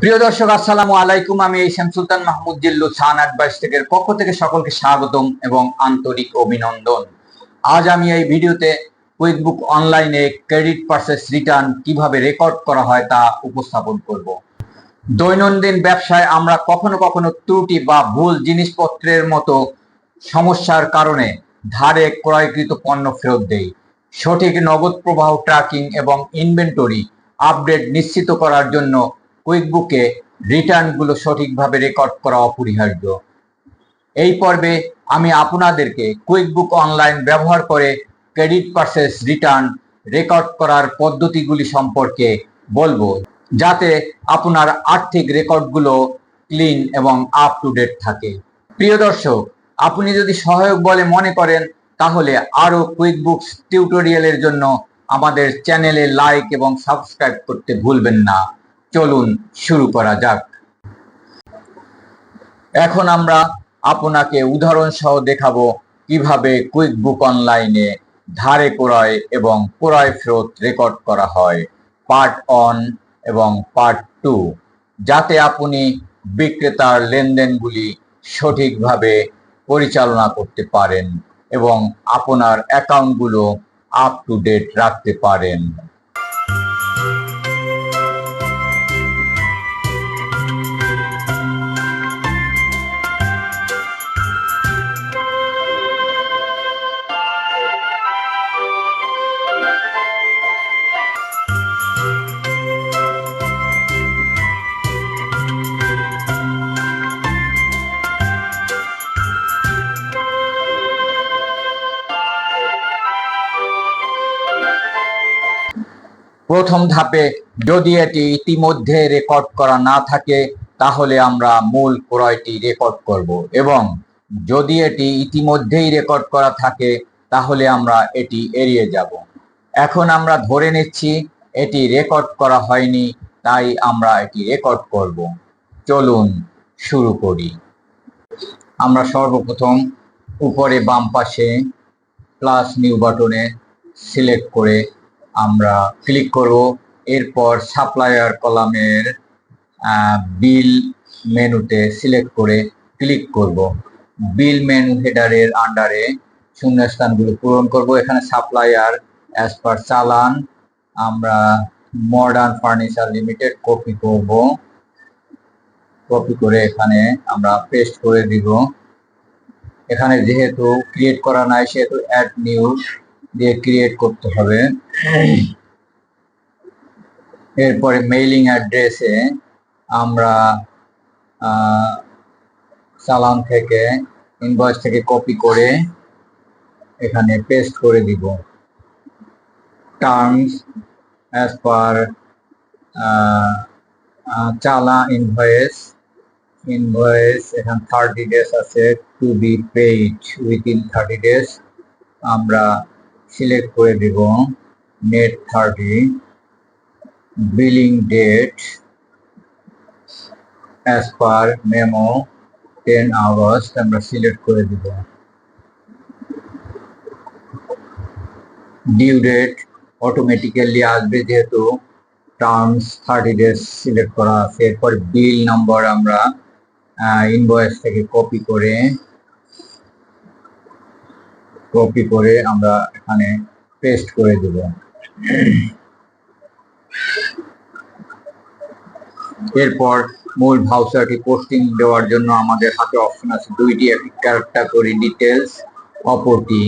প্রিয় দর্শক, আসসালামু আলাইকুম। আমি এইসাম সুলতান মাহমুদ জিল্লু সান অ্যাডভাইস টেকের পক্ষ থেকে সকলকে স্বাগতম এবং আন্তরিক অভিনন্দন। আজ আমি এই ভিডিওতে কুইকবুক অনলাইনে ক্রেডিট পারচেস রিটার্ন কিভাবে রেকর্ড করা হয় তা উপস্থাপন করব। দৈনন্দিন ব্যবসায় আমরা কখনো কখনো ত্রুটি বা ভুল জিনিসপত্রের মতো সমস্যার কারণে ধারে ক্রয়কৃত পণ্য ফেরত দেই। সঠিক নগদ প্রবাহ ট্র্যাকিং এবং ইনভেন্টরি আপডেট নিশ্চিত করার জন্য কুইকবুকে রিটার্নগুলো সঠিকভাবে রেকর্ড করা অপরিহার্য। এই পর্বে আমি আপনাদেরকে কুইকবুক অনলাইন ব্যবহার করে ক্রেডিট পারচেস রিটার্ন রেকর্ড করার পদ্ধতিগুলি সম্পর্কে বলবো, যাতে আপনার আর্থিক রেকর্ডগুলো ক্লিন এবং আপ টু ডেট থাকে। প্রিয় দর্শক, আপনি যদি সহায়ক বলে মনে করেন তাহলে আরো কুইকবুকস টিউটোরিয়ালের জন্য আমাদের চ্যানেলে লাইক এবং সাবস্ক্রাইব করতে ভুলবেন না। চলুন শুরু করা যাক। এখন আমরা আপনাকে উদাহরণ সহ দেখাবো কিভাবে কুইকবুক অনলাইনে ধারে ক্রয় এবং ক্রয় ফেরত রেকর্ড করা হয়, পার্ট 1 এবং পার্ট 2, যাতে আপনি বিক্রেতার লেনদেনগুলি সঠিকভাবে পরিচালনা করতে পারেন এবং আপনার অ্যাকাউন্টগুলো আপ টু ডেট রাখতে পারেন। প্রথম ধাপে যদি এটি ইতিমধ্যে রেকর্ড করা না থাকে তাহলে আমরা মূল ক্রয়টি রেকর্ড করব, এবং যদি এটি ইতিমধ্যেই রেকর্ড করা থাকে তাহলে আমরা এটি এড়িয়ে যাব। এখন আমরা ধরে নিচ্ছি এটি রেকর্ড করা হয়নি, তাই আমরা এটি রেকর্ড করব। চলুন শুরু করি। আমরা সর্বপ্রথম উপরে বাম পাশে প্লাস নিউ বাটনে সিলেক্ট করে আমরা ক্লিক করব। এরপর সাপ্লায়ার কলামের বিল মেনুতে সিলেক্ট করে ক্লিক করব। বিল মেনু হেডারের আন্ডারে শূন্যস্থানগুলো পূরণ করব। এখানে সাপ্লায়ার অ্যাজ পার চালান আমরা মডার্ন ফার্নিচার লিমিটেড কপি করব। কপি করে এখানে আমরা পেস্ট করে দিব। এখানে যেহেতু ক্রিয়েট করা নাই সেহেতু অ্যাড নিউ দিয়ে ক্রিয়েট করতে হবে। এরপরে মেইলিং অ্যাড্রেসে আমরা চালান থেকে ইনভয়েস থেকে কপি করে এখানে পেস্ট করে দিব। টার্মস অ্যাজ পার চালান ইনভয়েস এখানে 30 ডেজ আছে, to be paid within 30 days আমরা সিলেক্ট করে দিব net 30। Billing date as per memo 10 hours আমরা সিলেক্ট করে দিব। ডিউ ডেট অটোমেটিক্যালি আসবে যেহেতু টার্মস 30 ডেজ সিলেক্ট করা আছে। এরপর বিল নাম্বার আমরা ইনভয়েস থেকে কপি করে আমরা এখানে পেস্ট করে দেব। এরপর মূল ভাউচারটি পোস্টিং দেওয়ার জন্য আমাদের হাতে অপশন আছে দুইটি, একটি ক্যাটাগরি ডিটেলস, অপরটি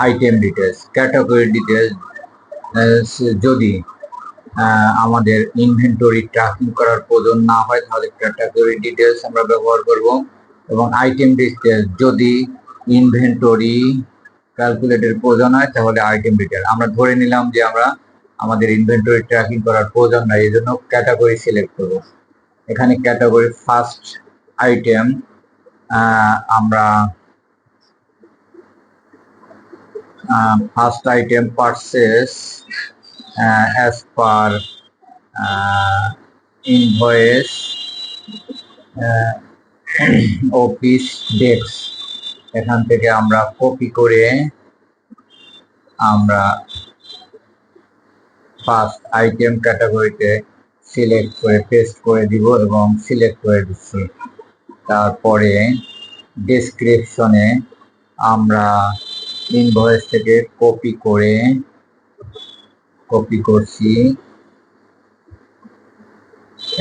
আইটেম ডিটেলস। ক্যাটাগরি ডিটেলস যদি আমাদের ইনভেন্টরি ট্র্যাকিং করার প্রয়োজন না হয় তাহলে ক্যাটাগরি ডিটেলস আমরা ব্যবহার করব, এবং আইটেম ডিটেলস যদি ইনভেন্টরি ক্যালকুলেটের প্রয়োজন হয় তাহলে আইটেম ডিটেল। আমরা ধরে নিলাম যে আমাদের ইনভেন্টরি ট্র্যাকিং করার প্রয়োজন নাই, এই জন্য ক্যাটাগরি সিলেক্ট করব। এখানে ক্যাটাগরি ফার্স্ট আইটেম আমরা first item purchase as per invoice office desk, এখান থেকে আমরা কপি করে আমরা ফার্স্ট আইটেম ক্যাটাগরিতে সিলেক্ট করে পেস্ট করে দিব এবং সিলেক্ট করে দিচ্ছি। তারপরে ডেসক্রিপশনে আমরা ইনভয়েস থেকে কপি করছি।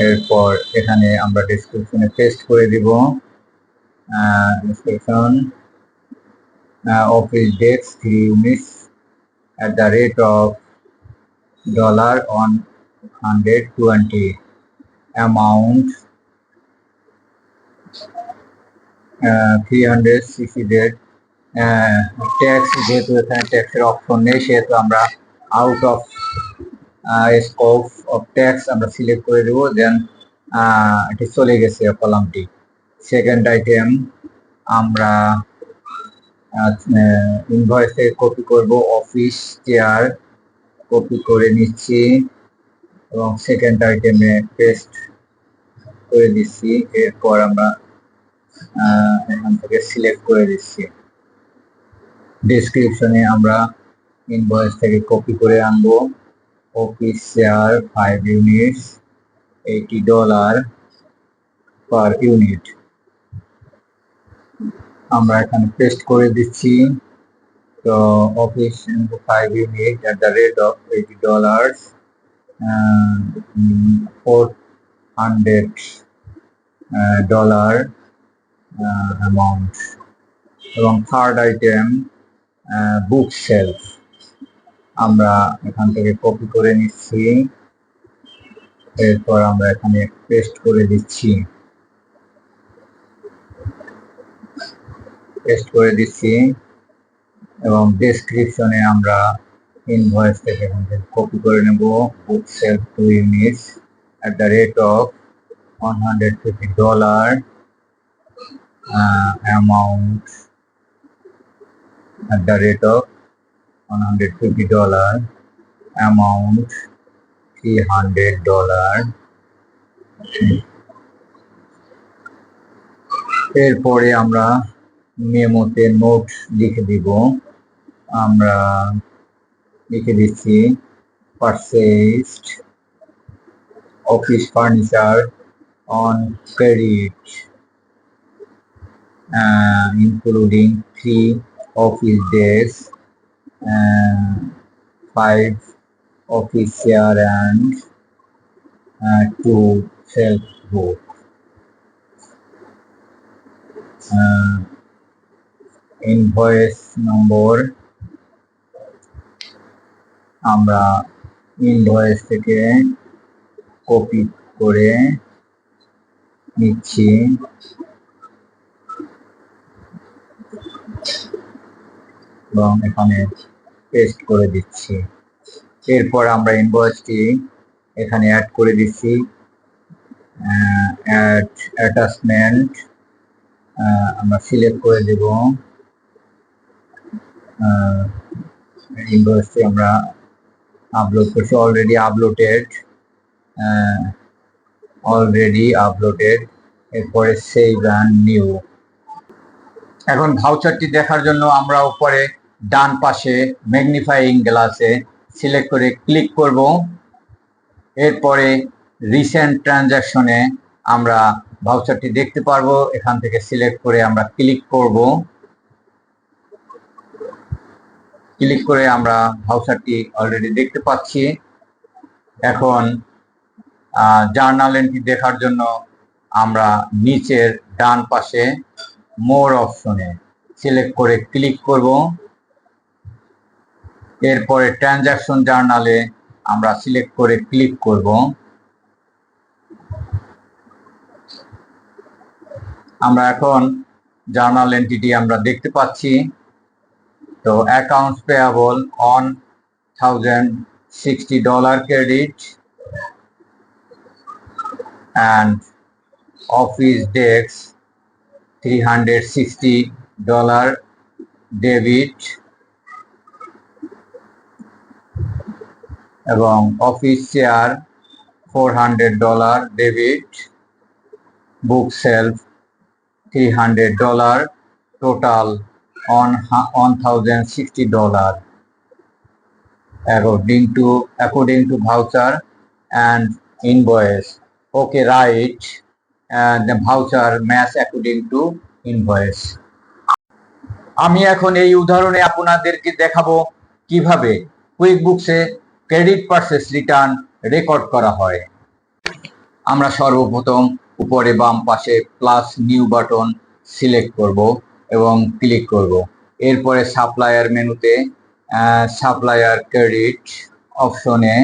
এরপর এখানে আমরা ডেসক্রিপশনে পেস্ট করে দিব। Description office dates 3 units at the rate of $120, amount 360 days, tax যেহেতু এখানে ট্যাক্সের অপশন নেই সেহেতু আমরা out of scope of tax আমরা সিলেক্ট করে দেবো। দেন এটি চলে গেছে কলামটি। সেকেন্ড আইটেম আমরা ইনভয়েস থেকে কপি করব, অফিস চেয়ার কপি করে নিচ্ছি এবং সেকেন্ড আইটেমে পেস্ট করে দিচ্ছি। এরপর আমরা এখান থেকে সিলেক্ট করে দিচ্ছি। ডেসক্রিপশনে আমরা ইনভয়েস থেকে কপি করে আনবো, office chair 5 units $80 per unit আমরা এখানে পেস্ট করে দিচ্ছি। তো office 5 units at the rate of $80, $400 amount. এবং থার্ড আইটেম বুক সেলফ আমরা এখান থেকে কপি করে নিচ্ছি। এরপর আমরা এখানে পেস্ট করে দিচ্ছি। এবং ডেসক্রিপশনে আমরা ইনভয়েস থেকে এখান থেকে কপি করে নেব, বুক self 2 units at the rate of $150, amount at the rate of $150, amount $300। এরপরে আমরা মেমোতে নোট লিখে দিব। আমরা লিখে দিচ্ছি purchased office furniture on credit, including 3 office desks, 5 office chair and 2 shelf books। Invoice নম্বর আমরা ইনভয়েস থেকে কপি করে নিচ্ছি এবং এখানে পেস্ট করে দিচ্ছি। এরপর আমরা ইনভয়েসটি এখানে অ্যাড করে দিচ্ছি। অ্যাড অ্যাটাচমেন্ট আমরা সিলেক্ট করে দেব। ইনভয়েসটি আমরা আপলোড করছি, অলরেডি আপলোডেড। এরপরে সেভ অ্যান্ড নিউ। এখন ভাউচারটি দেখার জন্য আমরা উপরে ডান পাশে ম্যাগনিফাইং গ্লাসে সিলেক্ট করে ক্লিক করব। এরপরে রিসেন্ট ট্রানজাকশনে আমরা ভাউচারটি দেখতে পারবো। এখান থেকে সিলেক্ট করে আমরা ক্লিক করব। ক্লিক করে আমরা ভাউচারটি অলরেডি দেখতে পাচ্ছি। এখন জার্নাল এন্ট্রি দেখার জন্য আমরা নিচের ডান পাশে মোর অপশনে সিলেক্ট করে ক্লিক করব। এরপরে ট্রানজাকশন জার্নালে আমরা সিলেক্ট করে ক্লিক করব। আমরা এখন জার্নাল এন্ট্রিটি আমরা দেখতে পাচ্ছি। তো accounts payable $1,060 credit and office desks $360 debit এবং office chair $400 debit, book shelf $300, total on $1,060 according to voucher and invoice. Okay, right. The voucher match according to invoice. আমি এখন এই উদাহরণে আপনাদেরকে দেখাবো কিভাবে কুইকবুকসে ক্রেডিট পারচেজ রিটার্ন রেকর্ড করা হয়। আমরা সর্বপ্রথম উপরে বাম পাশে প্লাস নিউ বাটন সিলেক্ট করব এবং ক্লিক করব। এরপরে সাপ্লায়ার মেনুতে সাপ্লায়ার ক্রেডিট অপশনে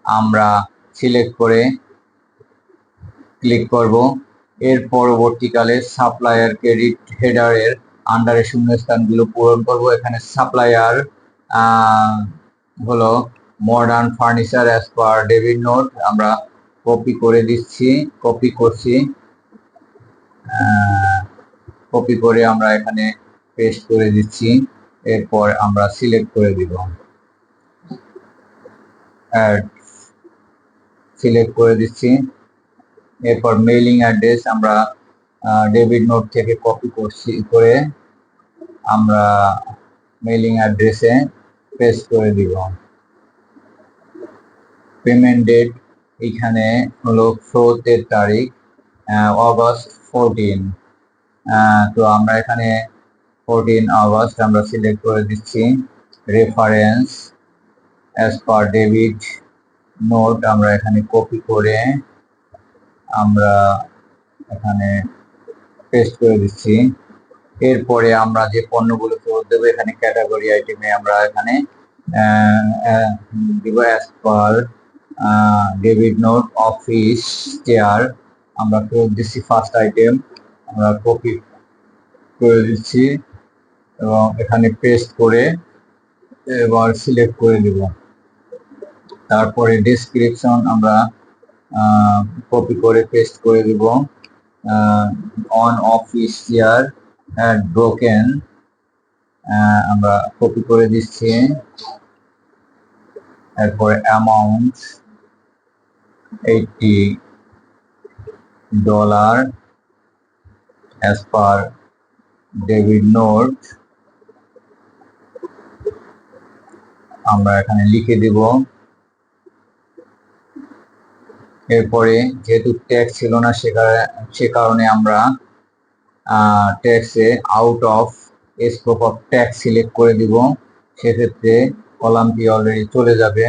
আমরা সিলেক্ট করে ক্লিক করব। এর পরবর্তীকালে সাপ্লায়ার ক্রেডিট হেডারের আন্ডারে শূন্যস্থানগুলো পূরণ করব। এখানে সাপ্লায়ার হলো modern furniture as per debit note, আমরা কপি করে দিচ্ছি, কপি করে আমরা এখানে পেস্ট করে দিচ্ছি। এরপর আমরা সিলেক্ট করে দিব, সিলেক্ট করে দিচ্ছি। এরপর মেইলিং অ্যাড্রেস আমরা ডেবিট নোট থেকে কপি করে আমরা মেইলিং অ্যাড্রেসে পেস্ট করে দিব। পেমেন্ট ডেট এখানে হলো 4 তারিখ, অগস্ট 14। তো আমরা এখানে 14 অগস্ট আমরা সিলেক্ট করে দিচ্ছি। Reference as per debit note আমরা এখানে কপি করে আমরা এখানে পেস্ট করে দিচ্ছি। এরপরে আমরা যে পণ্যগুলো ফেরত দেবো এখানে ক্যাটাগরি আইটেমে আমরা এখানে দিব as per debit note office chair আমরা ফেরত দিচ্ছি। ফার্স্ট আইটেম আমরা কপি করে দিচ্ছি এবং এখানে পেস্ট করে এবার সিলেক্ট করে দিব। তারপরে ডেসক্রিপশন আমরা কপি করে পেস্ট করে দিব। On office chair had broken আমরা কপি করে দিচ্ছি। এরপরে amount $80 as per debit note আমরা এখানে লিখে দিব। এরপরে যেহেতু ট্যাক্স ছিল না সে কারণে আমরা ট্যাক্সে out of scope of tax select করে দিব, সেক্ষেত্রে কলামটি অলরেডি চলে যাবে।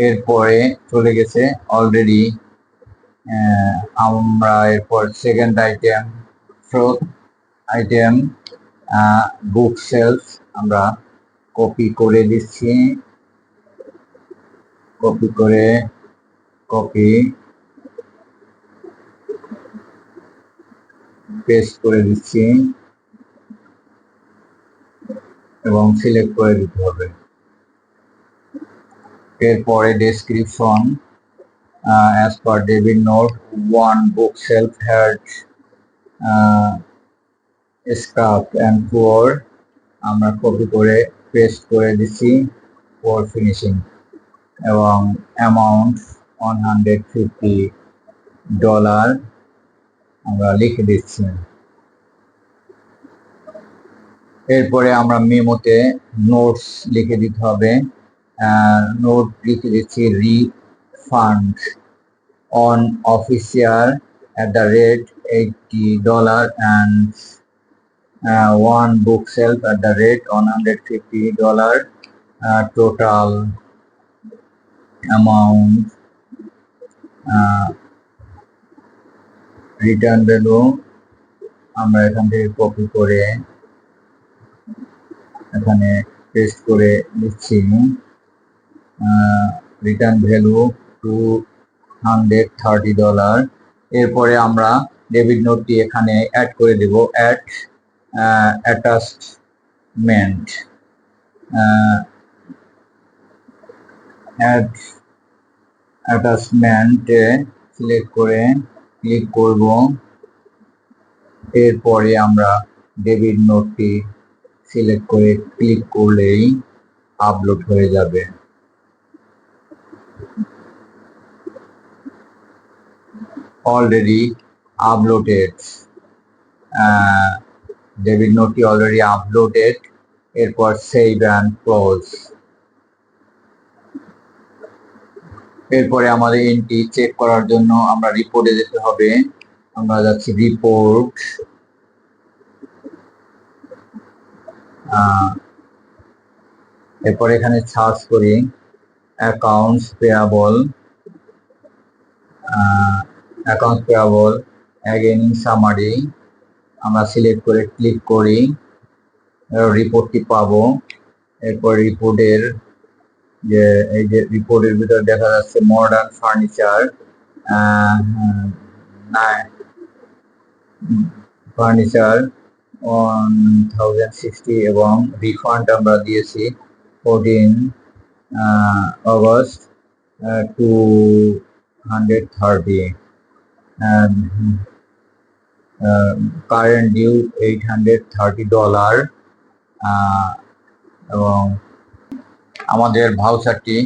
এরপরে চলে গেছে অলরেডি। আমরা এরপর সেকেন্ড আইটেম ফোর্থ আইটেম বুক সেলস আমরা কপি করে দিচ্ছি, কপি পেস্ট করে দিচ্ছি এবং সিলেক্ট করে দিতে হবে। এরপরে description as per debit note one book shelf had scrap and pour আমরা কপি করে পেস্ট করে দিচ্ছি ফর ফিনিশিং এবং অ্যামাউন্ট $150 আমরা লিখে দিচ্ছি। এরপরে আমরা মেমোতে নোটস লিখে দিতে হবে। নোট লিখে দিচ্ছি refund on official $80 and one bookshelf $150 total amount return value আমরা এখান থেকে কপি করে এখানে পেস্ট করে দিচ্ছি। Return value $230। এরপরে আমরা ডেবিট নোটটি এখানে অ্যাড করে দেব। অ্যাড অ্যাটাচমেন্ট অ্যাটাচমেন্টে সিলেক্ট করে ক্লিক করব। এরপরে আমরা ডেবিট নোটটি সিলেক্ট করে ক্লিক করলেই আপলোড হয়ে যাবে। অলরেডি আপলোডেড, ডেবিট নোটটি অলরেডি আপলোডেড। এরপর সেভ অ্যান্ড ক্লোজ। এরপরে আমাদের এন্ট্রি চেক করার জন্য আমরা রিপোর্টে যেতে হবে। আমরা যাচ্ছি রিপোর্ট, এরপর এখানে সার্চ করি অ্যাকাউন্টস পেয়াবল, অ্যাগেইন সামারি আমরা সিলেক্ট করে ক্লিক করি, রিপোর্টটি পাবো। এরপর রিপোর্টের এই যে রিপোর্টের ভিতরে দেখা যাচ্ছে মডার্ন ফার্নিচার, ফার্নিচার 1060 এবং রিফান্ড আমরা দিয়েছি 14 অগস্ট 230, কারেন্ট ডিউ $830 এবং আমাদের ভাউচারটি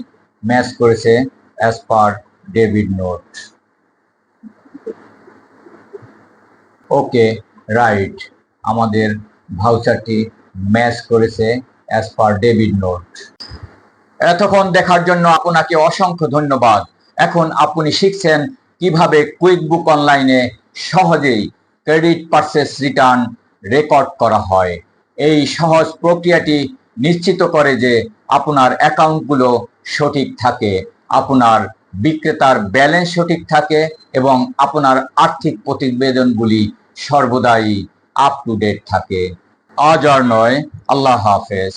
ম্যাচ করেছে as per debit note. Okay right, আমাদের ভাউচারটি ম্যাচ করেছে অ্যাজ পার ডেবিট নোট। এতক্ষণ দেখার জন্য আপনাকে অসংখ্য ধন্যবাদ। এখন আপনি শিখছেন কিভাবে কুইকবুক অনলাইনে সহজেই ক্রেডিট পারচেস রিটার্ন রেকর্ড করা হয়। এই সহজ প্রক্রিয়াটি নিশ্চিত করে যে আপনার অ্যাকাউন্টগুলো সঠিক থাকে, আপনার বিক্রেতার ব্যালেন্স সঠিক থাকে এবং আপনার আর্থিক প্রতিবেদনগুলি সর্বদাই আপ টু ডেট থাকে। আজ আর নয়, আল্লাহ হাফেজ।